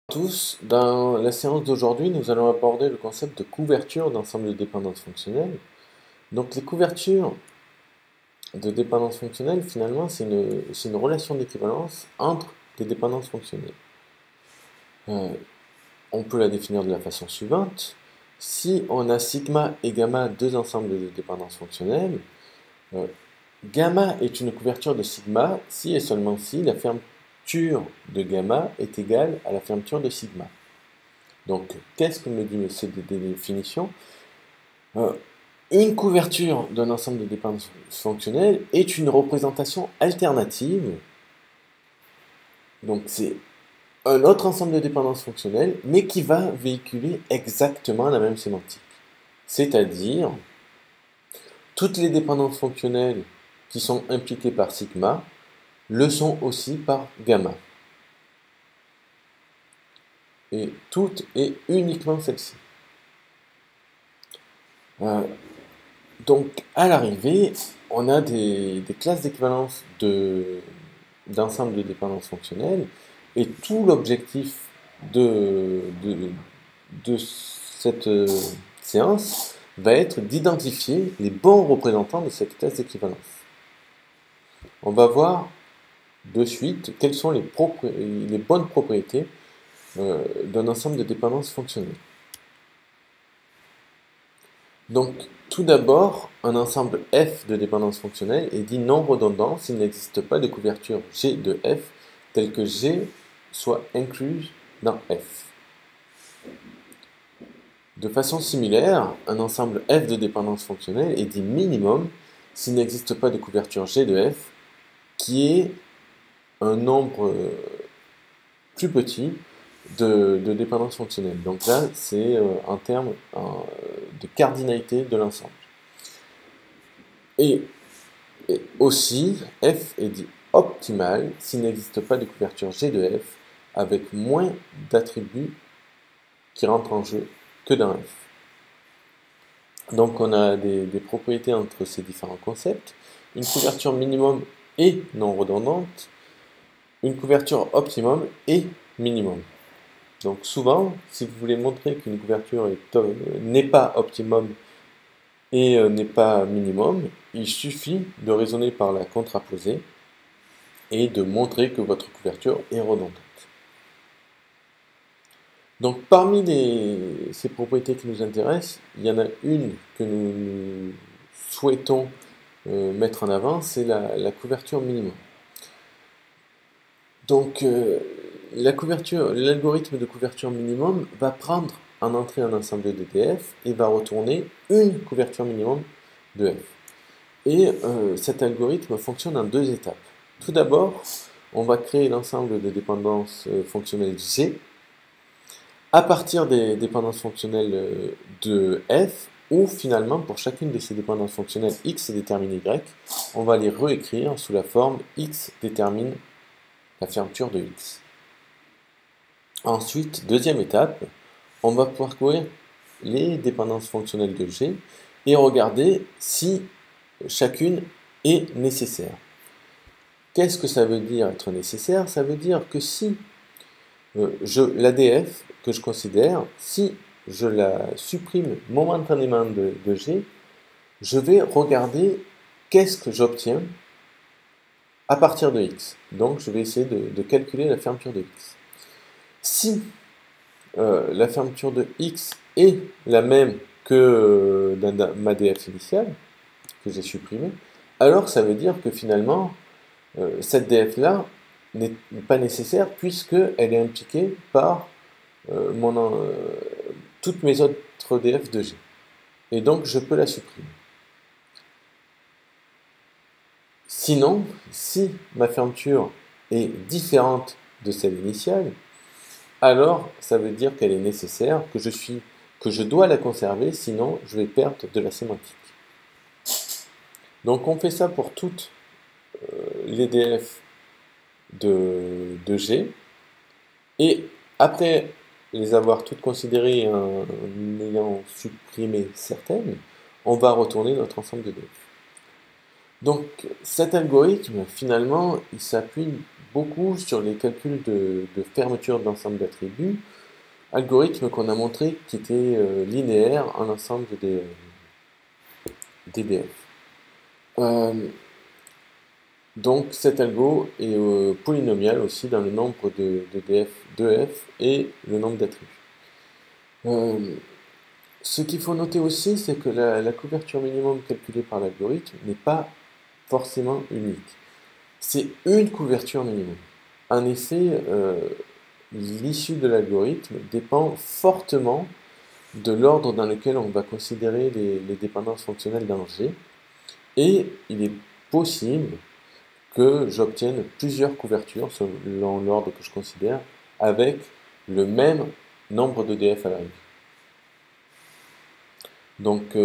Tous, dans la séance d'aujourd'hui, nous allons aborder le concept de couverture d'ensemble de dépendances fonctionnelles. Donc les couvertures de dépendances fonctionnelles, finalement, c'est une relation d'équivalence entre des dépendances fonctionnelles. Euh, on peut la définir de la façon suivante. Si on a sigma et gamma, deux ensembles de dépendances fonctionnelles, euh, gamma est une couverture de sigma si et seulement si la fermeture de gamma est égale à la fermeture de sigma. Donc, qu'est-ce que me dit cette définition? Une couverture d'un ensemble de dépendances fonctionnelles est une représentation alternative. Donc, c'est un autre ensemble de dépendances fonctionnelles, mais qui va véhiculer exactement la même sémantique. C'est-à-dire, toutes les dépendances fonctionnelles qui sont impliquées par sigma le sont aussi par gamma. Et toutes et uniquement celles-ci. Donc, à l'arrivée, on a des classes d'équivalence d'ensemble de dépendances fonctionnelles, et tout l'objectif de cette séance va être d'identifier les bons représentants de cette classe d'équivalence. On va voir de suite quelles sont les bonnes propriétés d'un ensemble de dépendances fonctionnelles. Donc, tout d'abord, un ensemble F de dépendances fonctionnelles est dit non redondant s'il n'existe pas de couverture G de F telle que G soit incluse dans F. De façon similaire, un ensemble F de dépendances fonctionnelles est dit minimum s'il n'existe pas de couverture G de F qui est un nombre plus petit de dépendances fonctionnelles. Donc là, c'est en termes de cardinalité de l'ensemble. Et aussi, F est dit optimal s'il n'existe pas de couverture G de F avec moins d'attributs qui rentrent en jeu que dans F. Donc on a des propriétés entre ces différents concepts. Une couverture minimum et non redondante, une couverture optimum et minimum. Donc souvent, si vous voulez montrer qu'une couverture n'est pas optimum et n'est pas minimum, il suffit de raisonner par la contraposée et de montrer que votre couverture est redondante. Donc parmi ces propriétés qui nous intéressent, il y en a une que nous souhaitons mettre en avant, c'est la couverture minimum. Donc l'algorithme de couverture minimum va prendre en entrée un ensemble de DDF et va retourner une couverture minimum de F. Et cet algorithme fonctionne en deux étapes. Tout d'abord, on va créer l'ensemble de dépendances fonctionnelles G à partir des dépendances fonctionnelles de F, où finalement, pour chacune de ces dépendances fonctionnelles X détermine Y, on va les réécrire sous la forme X détermine la fermeture de X. Ensuite, deuxième étape, on va parcourir les dépendances fonctionnelles de G et regarder si chacune est nécessaire. Qu'est-ce que ça veut dire être nécessaire? Ça veut dire que si l'ADF que je considère, si je la supprime momentanément de G, je vais regarder qu'est-ce que j'obtiens à partir de X. Donc je vais essayer de calculer la fermeture de X. Si la fermeture de X est la même que dans ma DF initiale, que j'ai supprimée, alors ça veut dire que finalement, cette DF-là n'est pas nécessaire puisqu'elle est impliquée par toutes mes autres DF de G. Et donc, je peux la supprimer. Sinon, si ma fermeture est différente de celle initiale, alors ça veut dire qu'elle est nécessaire, que je dois la conserver, sinon je vais perdre de la sémantique. Donc on fait ça pour toutes les DF de G, et après les avoir toutes considérées en ayant supprimé certaines, on va retourner notre ensemble de DF. Donc cet algorithme, finalement, il s'appuie beaucoup sur les calculs de fermeture d'ensemble d'attributs, algorithme qu'on a montré qui était linéaire en ensemble d'EDF. Donc cet algo est polynomial aussi dans le nombre de f et le nombre d'attributs. Ce qu'il faut noter aussi, c'est que la couverture minimum calculée par l'algorithme n'est pas forcément unique. C'est une couverture minimum. En effet, l'issue de l'algorithme dépend fortement de l'ordre dans lequel on va considérer les dépendances fonctionnelles dans G, et il est possible que j'obtienne plusieurs couvertures selon l'ordre que je considère avec le même nombre d'EDF à l'arrivée. Donc,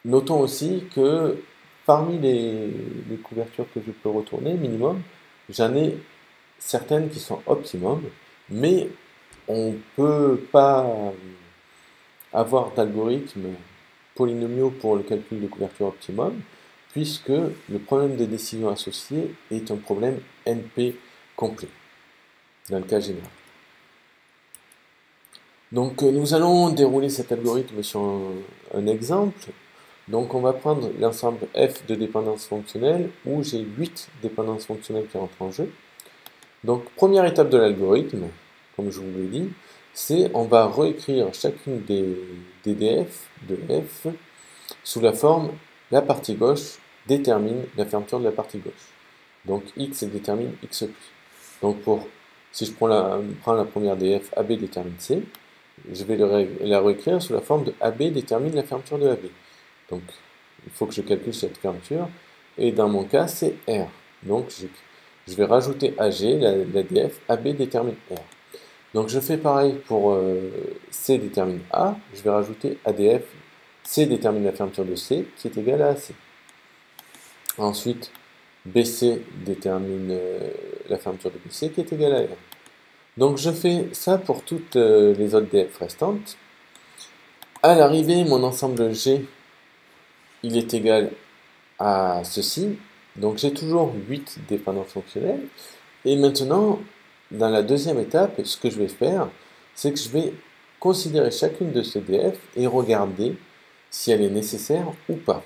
notons aussi que parmi les couvertures que je peux retourner, minimum, j'en ai certaines qui sont optimum, mais on ne peut pas avoir d'algorithme polynomiaux pour le calcul de couverture optimum, puisque le problème de décision associée est un problème NP complet, dans le cas général. Donc nous allons dérouler cet algorithme sur un exemple. Donc on va prendre l'ensemble F de dépendances fonctionnelles, où j'ai 8 dépendances fonctionnelles qui rentrent en jeu. Donc première étape de l'algorithme, comme je vous l'ai dit, c'est on va réécrire chacune des DF de F sous la forme la partie gauche détermine la fermeture de la partie gauche. Donc X détermine X+. Donc si je prends la première DF, AB détermine C, je vais la réécrire sous la forme de AB détermine la fermeture de AB. Donc il faut que je calcule cette fermeture, et dans mon cas c'est R. Donc je vais rajouter AG, la DF, AB détermine R. Donc je fais pareil pour C détermine A, je vais rajouter ADF, C détermine la fermeture de C, qui est égale à AC. Ensuite, BC détermine la fermeture de BC, qui est égale à R. Donc je fais ça pour toutes les autres DF restantes. À l'arrivée, mon ensemble G, il est égal à ceci. Donc j'ai toujours 8 dépendances fonctionnelles. Et maintenant, dans la deuxième étape, ce que je vais faire, c'est que je vais considérer chacune de ces DF et regarder si elle est nécessaire ou pas.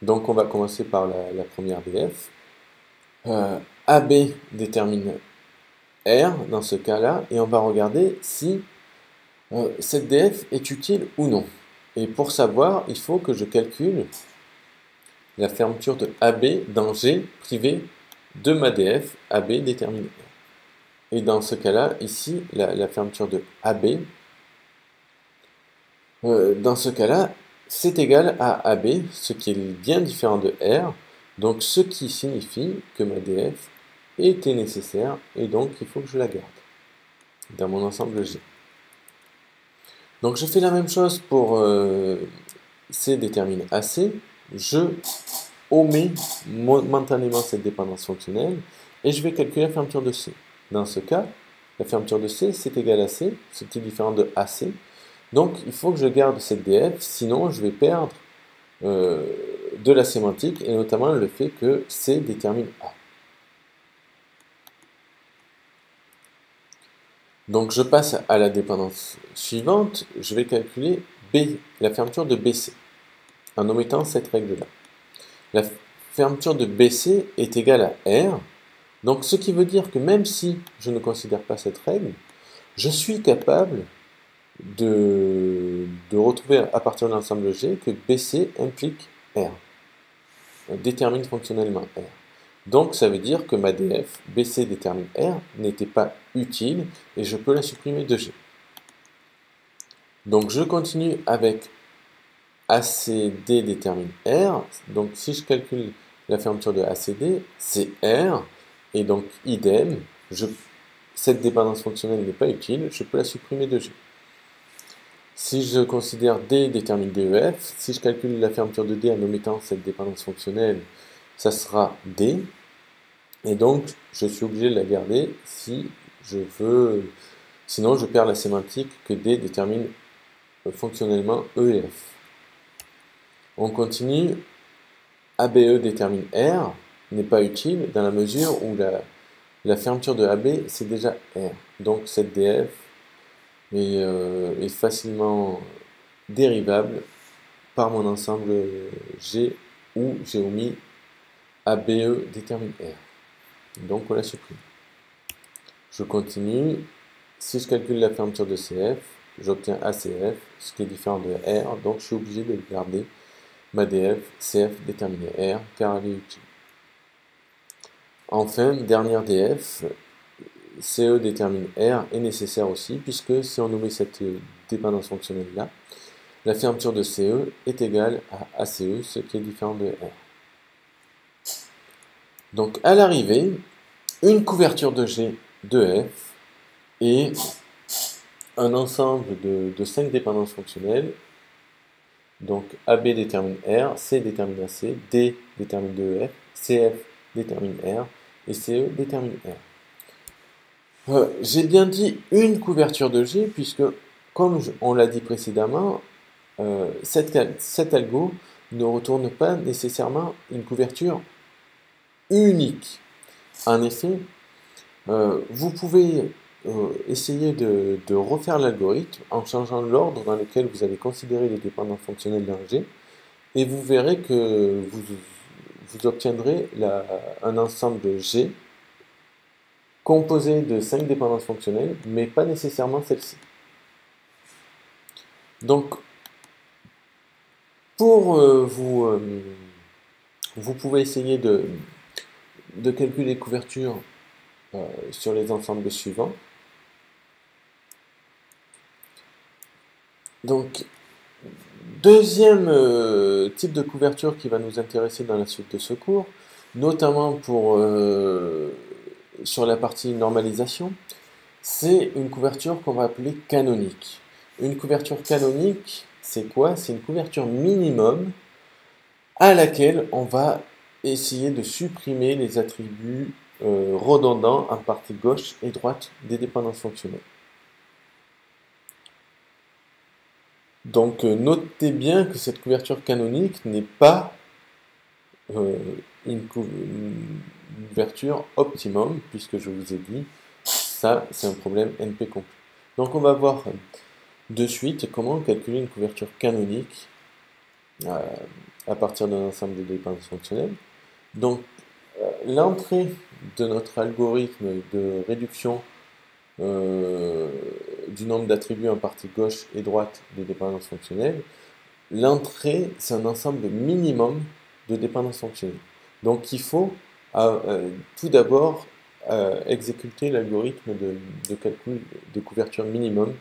Donc on va commencer par la première DF. AB détermine R dans ce cas-là, et on va regarder si cette DF est utile ou non. Et pour savoir, il faut que je calcule la fermeture de AB dans G privé de ma DF, AB détermine R. Et dans ce cas-là, ici, la fermeture de AB, dans ce cas-là, c'est égal à AB, ce qui est bien différent de R, donc ce qui signifie que ma DF était nécessaire, et donc il faut que je la garde dans mon ensemble G. Donc je fais la même chose pour C détermine AC, je omets momentanément cette dépendance fonctionnelle, et je vais calculer la fermeture de C. Dans ce cas, la fermeture de C, c'est égal à C, ce qui est différent de AC. Donc il faut que je garde cette DF, sinon je vais perdre de la sémantique, et notamment le fait que C détermine A. Donc je passe à la dépendance suivante, je vais calculer B, la fermeture de BC, en omettant cette règle-là. La fermeture de BC est égale à R, donc ce qui veut dire que même si je ne considère pas cette règle, je suis capable de retrouver à partir de l'ensemble G que BC implique R, détermine fonctionnellement R. Donc ça veut dire que ma DF BC détermine R n'était pas utile et je peux la supprimer de G. Donc je continue avec ACD détermine R. Donc si je calcule la fermeture de ACD, c'est R. Et donc idem, cette dépendance fonctionnelle n'est pas utile, je peux la supprimer de G. Si je considère D détermine DEF, si je calcule la fermeture de D en omettant cette dépendance fonctionnelle, ça sera D. Et donc, je suis obligé de la garder si je veux. Sinon, je perds la sémantique que D détermine fonctionnellement E et F. On continue ABE détermine R n'est pas utile dans la mesure où la fermeture de AB c'est déjà R. Donc cette DF est facilement dérivable par mon ensemble G où j'ai omis ABE détermine R. Donc on la supprime. Je continue. Si je calcule la fermeture de CF, j'obtiens ACF, ce qui est différent de R, donc je suis obligé de garder ma DF, CF déterminée R, car elle est utile. Enfin, dernière DF, CE détermine R est nécessaire aussi, puisque si on omet cette dépendance fonctionnelle-là, la fermeture de CE est égale à ACE, ce qui est différent de R. Donc à l'arrivée, une couverture de G de F et un ensemble de 5 dépendances fonctionnelles. Donc AB détermine R, C détermine AC, D détermine DEF, CF détermine R et CE détermine R. J'ai bien dit une couverture de G puisque, comme on l'a dit précédemment, cet algo ne retourne pas nécessairement une couverture unique. En effet, vous pouvez essayer de refaire l'algorithme en changeant l'ordre dans lequel vous allez considérer les dépendances fonctionnelles d'un G, et vous verrez que vous obtiendrez un ensemble de G composé de 5 dépendances fonctionnelles, mais pas nécessairement celle-ci. Donc, pour vous pouvez essayer de calculer les couvertures sur les ensembles suivants. Donc, deuxième type de couverture qui va nous intéresser dans la suite de ce cours, notamment sur la partie normalisation, c'est une couverture qu'on va appeler canonique. Une couverture canonique, c'est quoi? C'est une couverture minimum à laquelle on va essayer de supprimer les attributs redondants en partie gauche et droite des dépendances fonctionnelles. Donc notez bien que cette couverture canonique n'est pas une couverture optimum, puisque je vous ai dit, ça c'est un problème NP complet. Donc on va voir de suite comment calculer une couverture canonique à partir d'un ensemble de dépendances fonctionnelles. Donc l'entrée de notre algorithme de réduction du nombre d'attributs en partie gauche et droite des dépendances fonctionnelles, l'entrée, c'est un ensemble minimum de dépendances fonctionnelles. Donc il faut tout d'abord exécuter l'algorithme de calcul de couverture minimum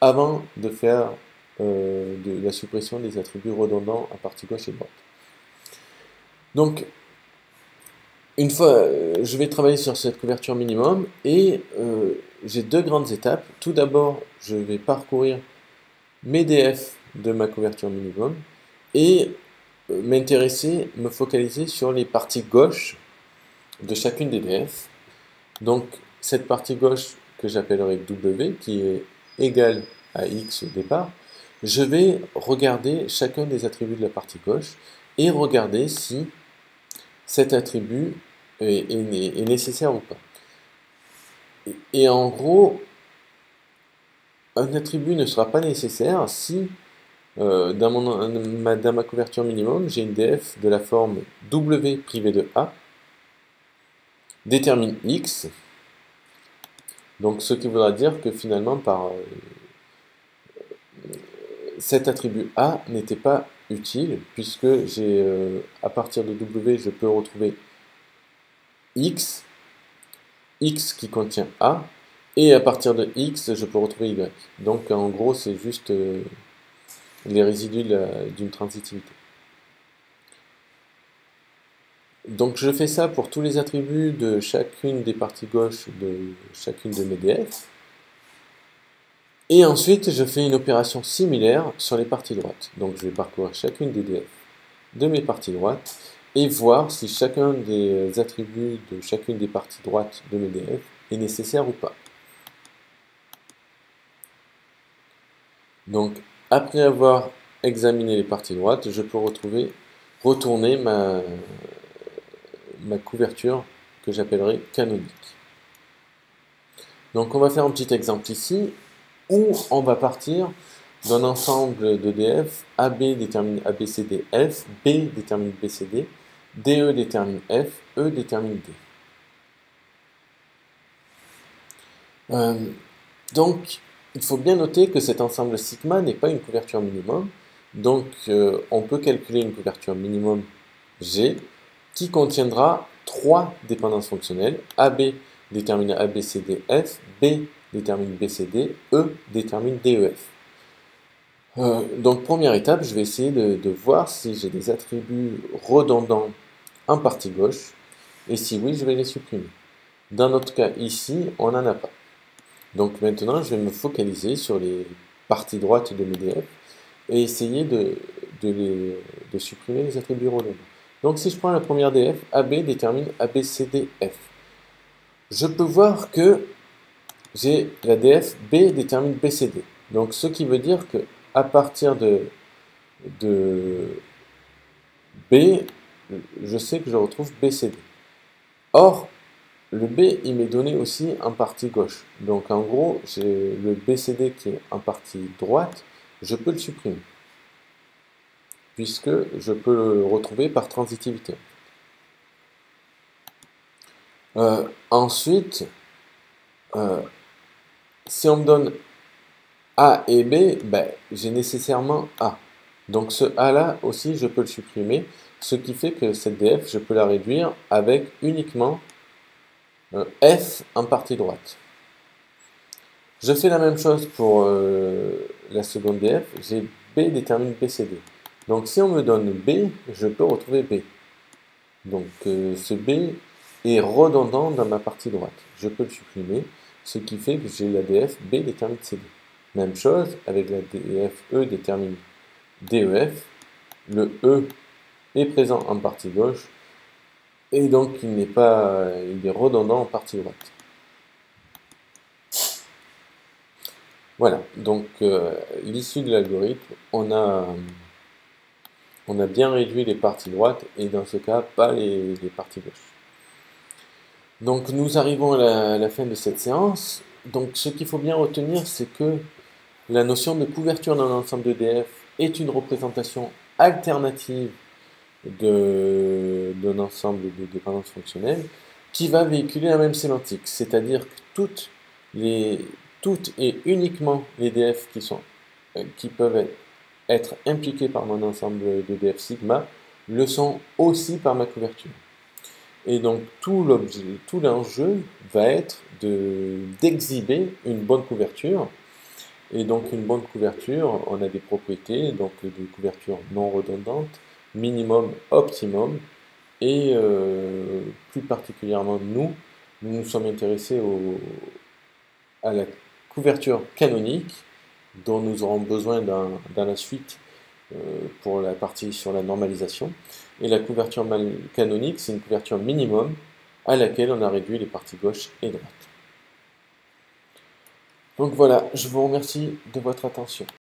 avant de faire de la suppression des attributs redondants à partie gauche et droite. Donc, une fois, je vais travailler sur cette couverture minimum et j'ai deux grandes étapes. Tout d'abord, je vais parcourir mes DF de ma couverture minimum et me focaliser sur les parties gauche de chacune des DF. Donc, cette partie gauche que j'appellerai W, qui est égale à X au départ, je vais regarder chacun des attributs de la partie gauche et regarder si cet attribut est nécessaire ou pas. Et en gros, un attribut ne sera pas nécessaire si, dans ma couverture minimum, j'ai une DF de la forme W privé de A, détermine X, donc ce qui voudra dire que finalement, cet attribut A n'était pas utile, puisque à partir de W, je peux retrouver X qui contient A, et à partir de X, je peux retrouver Y. Donc en gros, c'est juste les résidus d'une transitivité. Donc je fais ça pour tous les attributs de chacune des parties gauches de chacune de mes DF. Et ensuite, je fais une opération similaire sur les parties droites. Donc je vais parcourir chacune des DF de mes parties droites et voir si chacun des attributs de chacune des parties droites de mes DF est nécessaire ou pas. Donc, après avoir examiné les parties droites, je peux retrouver retourner ma couverture que j'appellerai canonique. Donc on va faire un petit exemple ici où on va partir d'un ensemble de DF. AB détermine ABCD F, B détermine BCD, DE détermine F, E détermine D. Donc, il faut bien noter que cet ensemble sigma n'est pas une couverture minimum. Donc, on peut calculer une couverture minimum G qui contiendra 3 dépendances fonctionnelles. AB détermine ABCDF, B détermine BCD, E détermine DEF. Donc, première étape, je vais essayer de voir si j'ai des attributs redondants en partie gauche. Et si oui, je vais les supprimer. Dans notre cas ici, on n'en a pas. Donc maintenant, je vais me focaliser sur les parties droites de mes DF et essayer de supprimer les attributs redondants. Donc si je prends la première DF, AB détermine ABCDF. Je peux voir que j'ai la DF B détermine BCD. Donc ce qui veut dire que à partir de B, je sais que je retrouve BCD. Or, le B, il m'est donné aussi en partie gauche. Donc en gros, j'ai le BCD qui est en partie droite, je peux le supprimer. Puisque je peux le retrouver par transitivité. Ensuite, si on me donne A et B, ben, j'ai nécessairement A. Donc ce A là aussi, je peux le supprimer. Ce qui fait que cette DF, je peux la réduire avec uniquement F en partie droite. Je fais la même chose pour la seconde DF, j'ai B détermine BCD. Donc si on me donne B, je peux retrouver B. Donc ce B est redondant dans ma partie droite. Je peux le supprimer, ce qui fait que j'ai la DF B détermine CD. Même chose avec la DF E détermine DEF. Le E est présent en partie gauche et donc il est redondant en partie droite. Voilà, donc l'issue de l'algorithme, on a bien réduit les parties droites et dans ce cas, pas les parties gauches. Donc nous arrivons à la fin de cette séance. Donc ce qu'il faut bien retenir, c'est que la notion de couverture d'un ensemble de DF est une représentation alternative d'un ensemble de dépendances fonctionnelles qui va véhiculer la même sémantique, c'est-à-dire que toutes et uniquement les DF qui peuvent être impliqués par mon ensemble de DF sigma le sont aussi par ma couverture. Et donc tout l'enjeu va être d'exhiber une bonne couverture. Et donc une bonne couverture, on a des propriétés, donc de couverture non redondante, minimum, optimum, et plus particulièrement nous sommes intéressés à la couverture canonique, dont nous aurons besoin dans la suite pour la partie sur la normalisation. Et la couverture canonique, c'est une couverture minimum à laquelle on a réduit les parties gauche et droite. Donc voilà, je vous remercie de votre attention.